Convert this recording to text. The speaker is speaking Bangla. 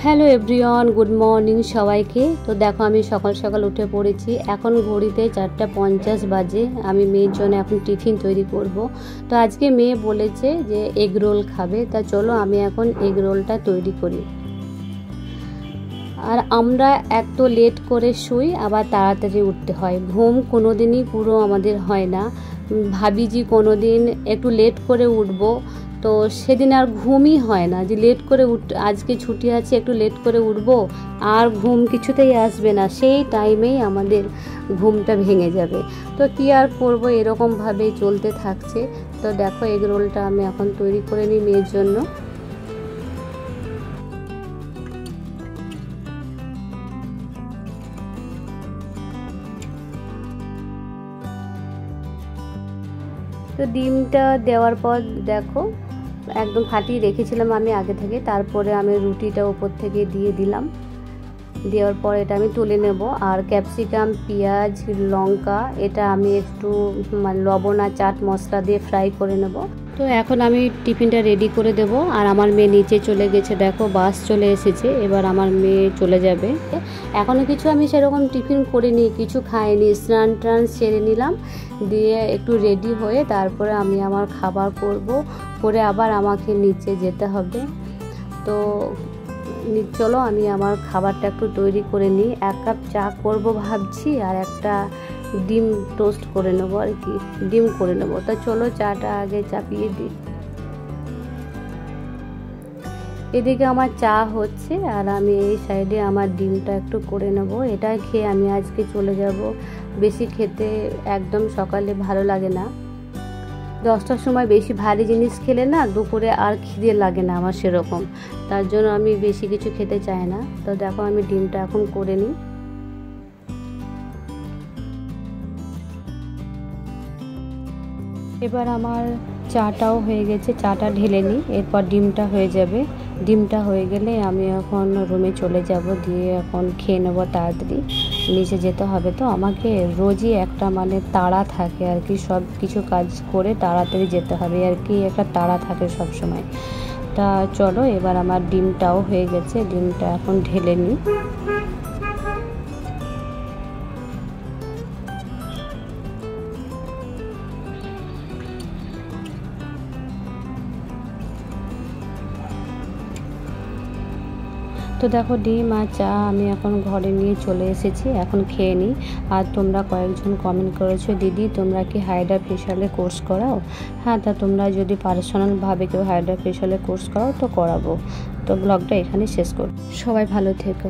হ্যালো এভরিওয়ান, গুড মর্নিং সবাইকে। তো দেখো আমি সকাল সকাল উঠে পড়েছি। এখন ঘড়িতে 4:50 বাজে। আমি মেয়ের জন্য এখন টিফিন তৈরি করব। তো আজকে মেয়ে বলেছে যে এগ রোল খাবে, তা চলো আমি এখন এগ রোলটা তৈরি করি। আর আমরা এত লেট করে শুই, আবার তাড়াতাড়ি উঠতে হয়। ঘুম কোনো দিনই পুরো আমাদের হয় না। ভাবি যে কোনো দিন একটু লেট করে উঠবো, তো সেদিন আর ঘুমই হয় না। যে লেট করে আজকে ছুটি আছে, একটু লেট করে উঠবো, আর ঘুম কিছুতেই আসবে না। সেই টাইমেই আমাদের ঘুমটা ভেঙে যাবে। তো কী আর করবো, এরকমভাবেই চলতে থাকছে। তো দেখো এগ রোলটা আমি এখন তৈরি করে নিই মেয়ের জন্য। তো ডিমটা দেওয়ার পর দেখো একদম ফাটিয়ে রেখেছিলাম আমি আগে থেকে। তারপরে আমি রুটিটা উপর থেকে দিয়ে দিলাম। দেওয়ার পর এটা আমি তুলে নেব। আর ক্যাপসিকাম, পেঁয়াজ, লঙ্কা এটা আমি একটু লবণ আর চাট মশলা দিয়ে ফ্রাই করে নেব। তো এখন আমি টিফিনটা রেডি করে দেব। আর আমার মেয়ে নিচে চলে গেছে, দেখো বাস চলে এসেছে। এবার আমার মেয়ে চলে যাবে। এখনও কিছু আমি সেরকম টিফিন করিনি, কিছু খাইনি। স্নান টান সেরে নিলাম, দিয়ে একটু রেডি হয়ে তারপরে আমি আমার খাবার করব। করে আবার আমাকে নিচে যেতে হবে। তো চলো আমি আমার খাবারটা একটু তৈরি করে নিই। 1 কাপ চা করব ভাবছি, আর একটা ডিম টোস্ট করে নেবো, আর কি ডিম করে নেবো। তো চলো চাটা আগে চাপিয়ে দিই। এদিকে আমার চা হচ্ছে, আর আমি এই সাইডে আমার ডিমটা একটু করে নেব। এটা খেয়ে আমি আজকে চলে যাব। বেশি খেতে একদম সকালে ভালো লাগে না। 10টার সময় বেশি ভারী জিনিস খেলে না দুপুরে আর খিদে লাগে না আমার সেরকম। তার জন্য আমি বেশি কিছু খেতে চাই না। তো দেখো আমি ডিমটা এখন করে নিই। এবার আমার চাটাও হয়ে গেছে, চাটা ঢেলে নিই, এরপর ডিমটা হয়ে যাবে। ডিমটা হয়ে গেলে আমি এখন রুমে চলে যাব, দিয়ে এখন খেয়ে নেবো তাড়াতাড়ি। নিচে যেতে হবে, তো আমাকে রোজই একটা তাড়া থাকে আর কি। সব কিছু কাজ করে তাড়াতাড়ি যেতে হবে আর কি, একটা তাড়া থাকে সব সময়। তা চলো এবার আমার ডিমটাও হয়ে গেছে, ডিমটা এখন ঢেলে নিই। তো দেখো ডিম আর চা আমি এখন ঘরে নিয়ে চলে এসেছি, এখন খেয়ে নিই। আর তোমরা কয়েকজন কমেন্ট করেছো, দিদি তোমরা কি হাইড্রা ফেশিয়ালের কোর্স করাও? হ্যাঁ, তা তোমরা যদি পার্সোনালভাবে কেউ হাইড্রা ফেশিয়ালের কোর্স করাও তো করাবো। তো ব্লগটা এখানে শেষ করো। সবাই ভালো থেকো।